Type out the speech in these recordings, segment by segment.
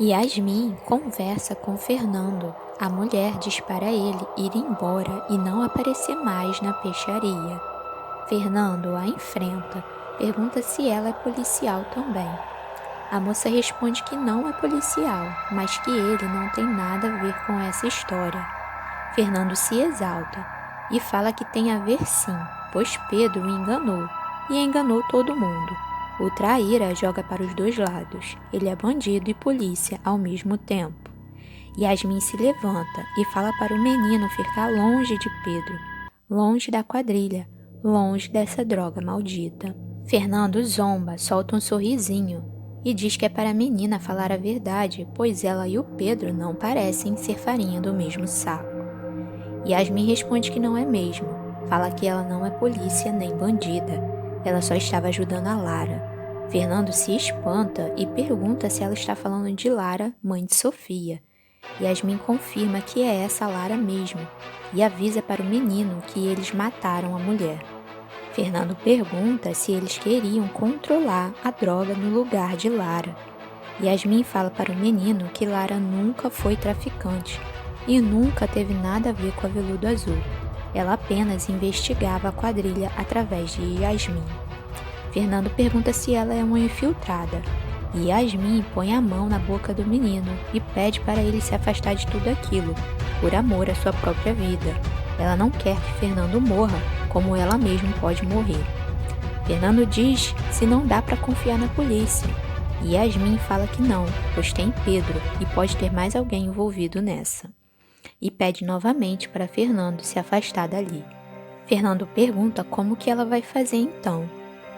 Yasmin conversa com Fernando. A mulher diz para ele ir embora e não aparecer mais na peixaria. Fernando a enfrenta, pergunta se ela é policial também. A moça responde que não é policial, mas que ele não tem nada a ver com essa história. Fernando se exalta e fala que tem a ver sim, pois Pedro o enganou e enganou todo mundo. O traíra joga para os dois lados. Ele é bandido e polícia ao mesmo tempo. Yasmin se levanta e fala para o menino ficar longe de Pedro, longe da quadrilha, longe dessa droga maldita. Fernando zomba, solta um sorrisinho e diz que é para a menina falar a verdade, pois ela e o Pedro não parecem ser farinha do mesmo saco. Yasmin responde que não é mesmo. Fala que ela não é polícia nem bandida. Ela só estava ajudando a Lara. Fernando se espanta e pergunta se ela está falando de Lara, mãe de Sofia. Yasmin confirma que é essa Lara mesmo e avisa para o menino que eles mataram a mulher. Fernando pergunta se eles queriam controlar a droga no lugar de Lara. Yasmin fala para o menino que Lara nunca foi traficante e nunca teve nada a ver com a Veludo Azul. Ela apenas investigava a quadrilha através de Yasmin. Fernando pergunta se ela é uma infiltrada. E Yasmin põe a mão na boca do menino e pede para ele se afastar de tudo aquilo, por amor à sua própria vida. Ela não quer que Fernando morra, como ela mesma pode morrer. Fernando diz se não dá para confiar na polícia. E Yasmin fala que não, pois tem Pedro e pode ter mais alguém envolvido nessa. E pede novamente para Fernando se afastar dali. Fernando pergunta como que ela vai fazer então.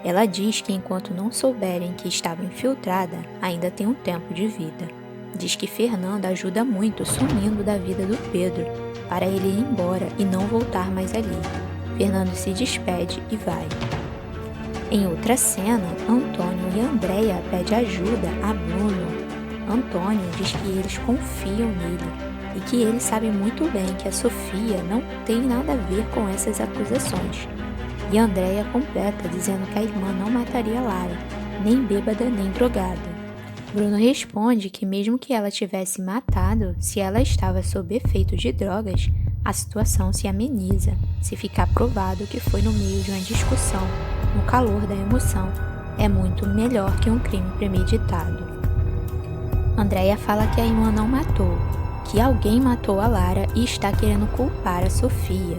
Ela diz que enquanto não souberem que estava infiltrada, ainda tem um tempo de vida. Diz que Fernando ajuda muito sumindo da vida do Pedro, para ele ir embora e não voltar mais ali. Fernando se despede e vai. Em outra cena, Antônio e Andréia pedem ajuda a Bruno. Antônio diz que eles confiam nele e que ele sabe muito bem que a Sofia não tem nada a ver com essas acusações. E Andréia completa dizendo que a irmã não mataria Lara, nem bêbada nem drogada. Bruno responde que mesmo que ela tivesse matado, se ela estava sob efeito de drogas, a situação se ameniza, se ficar provado que foi no meio de uma discussão, no calor da emoção. É muito melhor que um crime premeditado. Andréia fala que a irmã não matou, que alguém matou a Lara e está querendo culpar a Sofia.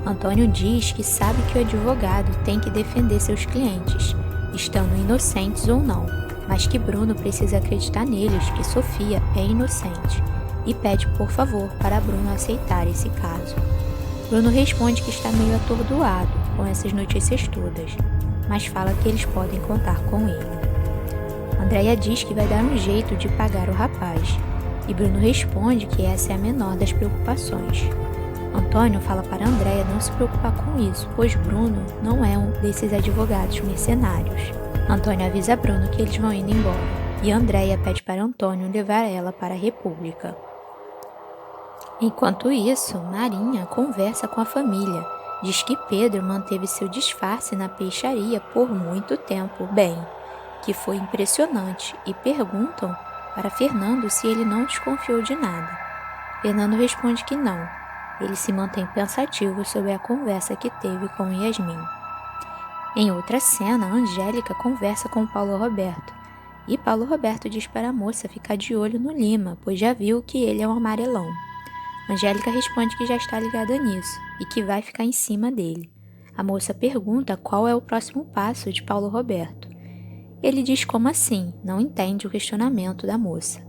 Antônio diz que sabe que o advogado tem que defender seus clientes, estando inocentes ou não, mas que Bruno precisa acreditar neles que Sofia é inocente e pede por favor para Bruno aceitar esse caso. Bruno responde que está meio atordoado com essas notícias todas, mas fala que eles podem contar com ele. Andréia diz que vai dar um jeito de pagar o rapaz, e Bruno responde que essa é a menor das preocupações. Antônio fala para Andréia não se preocupar com isso, pois Bruno não é um desses advogados mercenários. Antônio avisa a Bruno que eles vão indo embora, e Andréia pede para Antônio levar ela para a República. Enquanto isso, Marinha conversa com a família, diz que Pedro manteve seu disfarce na peixaria por muito tempo bem, que foi impressionante, e perguntam para Fernando se ele não desconfiou de nada. Fernando responde que não. Ele se mantém pensativo sobre a conversa que teve com Yasmin. Em outra cena, Angélica conversa com Paulo Roberto. E Paulo Roberto diz para a moça ficar de olho no Lima, pois já viu que ele é um amarelão. Angélica responde que já está ligada nisso e que vai ficar em cima dele. A moça pergunta qual é o próximo passo de Paulo Roberto. Ele diz como assim, não entende o questionamento da moça.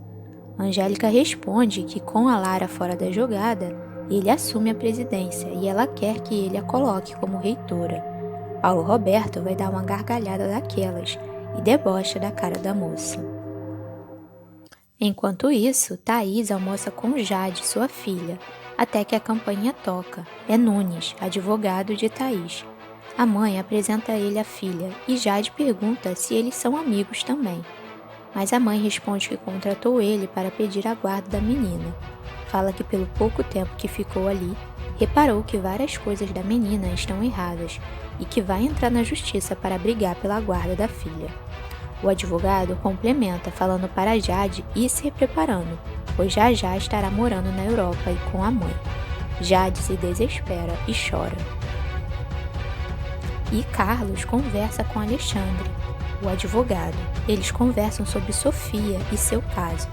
Angélica responde que com a Lara fora da jogada, ele assume a presidência e ela quer que ele a coloque como reitora. Paulo Roberto vai dar uma gargalhada daquelas e debocha da cara da moça. Enquanto isso, Thaís almoça com Jade, sua filha, até que a campainha toca. É Nunes, advogado de Thaís. A mãe apresenta a ele a filha e Jade pergunta se eles são amigos também. Mas a mãe responde que contratou ele para pedir a guarda da menina. fala que pelo pouco tempo que ficou ali, reparou que várias coisas da menina estão erradas e que vai entrar na justiça para brigar pela guarda da filha. O advogado complementa falando para Jade ir se preparando, pois já já estará morando na Europa e com a mãe. Jade se desespera e chora. E Carlos conversa com Alexandre, o advogado. Eles conversam sobre Sofia e seu caso.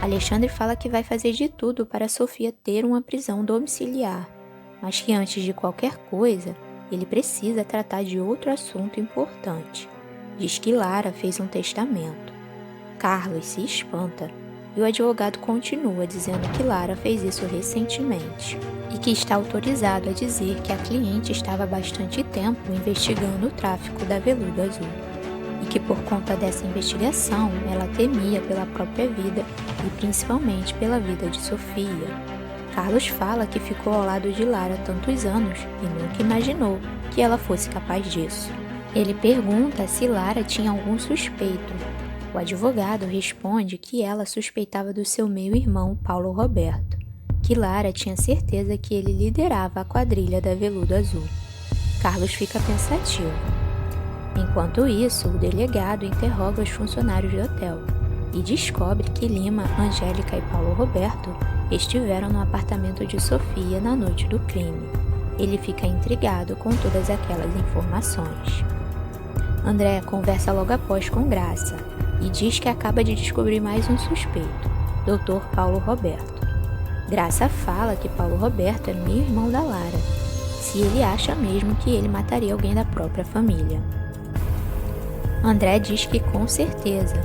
Alexandre fala que vai fazer de tudo para Sofia ter uma prisão domiciliar, mas que antes de qualquer coisa, ele precisa tratar de outro assunto importante. Diz que Lara fez um testamento. Carlos se espanta e o advogado continua dizendo que Lara fez isso recentemente e que está autorizado a dizer que a cliente estava há bastante tempo investigando o tráfico da Veludo Azul e que por conta dessa investigação ela temia pela própria vida e principalmente pela vida de Sofia. Carlos fala que ficou ao lado de Lara tantos anos e nunca imaginou que ela fosse capaz disso. Ele pergunta se Lara tinha algum suspeito. O advogado responde que ela suspeitava do seu meio-irmão Paulo Roberto, que Lara tinha certeza que ele liderava a quadrilha da Veludo Azul. Carlos fica pensativo. Enquanto isso, o delegado interroga os funcionários do hotel e descobre que Lima, Angélica e Paulo Roberto estiveram no apartamento de Sofia na noite do crime. Ele fica intrigado com todas aquelas informações. André conversa logo após com Graça e diz que acaba de descobrir mais um suspeito, Dr. Paulo Roberto. Graça fala que Paulo Roberto é meio-irmão da Lara, se ele acha mesmo que ele mataria alguém da própria família. André diz que com certeza,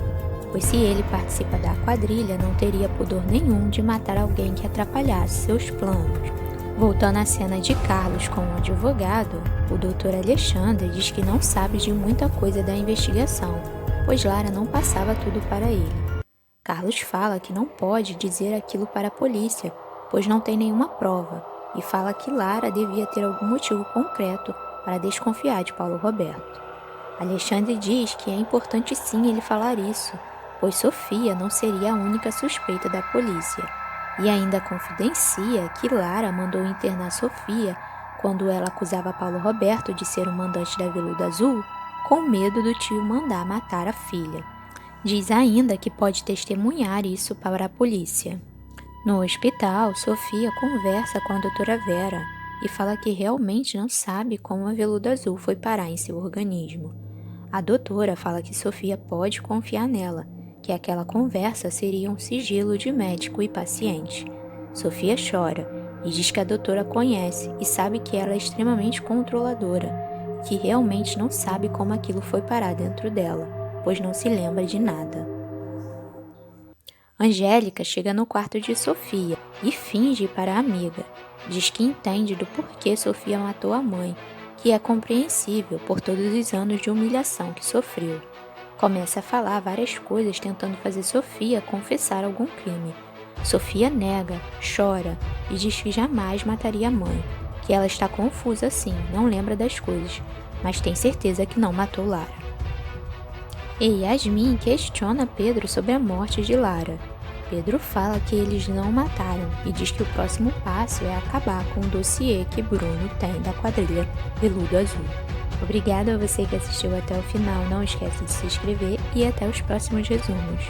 pois se ele participa da quadrilha não teria pudor nenhum de matar alguém que atrapalhasse seus planos. Voltando à cena de Carlos com o advogado, o Dr. Alexandre diz que não sabe de muita coisa da investigação, pois Lara não passava tudo para ele. Carlos fala que não pode dizer aquilo para a polícia, pois não tem nenhuma prova, e fala que Lara devia ter algum motivo concreto para desconfiar de Paulo Roberto. Alexandre diz que é importante sim ele falar isso, pois Sofia não seria a única suspeita da polícia. E ainda confidencia que Lara mandou internar Sofia quando ela acusava Paulo Roberto de ser o mandante da Veludo Azul, com medo do tio mandar matar a filha. Diz ainda que pode testemunhar isso para a polícia. No hospital, Sofia conversa com a doutora Vera e fala que realmente não sabe como a Veludo Azul foi parar em seu organismo. A doutora fala que Sofia pode confiar nela, que aquela conversa seria um sigilo de médico e paciente. Sofia chora e diz que a doutora conhece e sabe que ela é extremamente controladora, que realmente não sabe como aquilo foi parar dentro dela, pois não se lembra de nada. Angélica chega no quarto de Sofia e finge para a amiga. Diz que entende do porquê Sofia matou a mãe, que é compreensível por todos os anos de humilhação que sofreu. Começa a falar várias coisas tentando fazer Sofia confessar algum crime. Sofia nega, chora e diz que jamais mataria a mãe, que ela está confusa sim, não lembra das coisas, mas tem certeza que não matou Lara. E Yasmin questiona Pedro sobre a morte de Lara. Pedro fala que eles não mataram e diz que o próximo passo é acabar com o dossiê que Bruno tem da quadrilha Veludo Azul. Obrigada a você que assistiu até o final, não esquece de se inscrever e até os próximos resumos.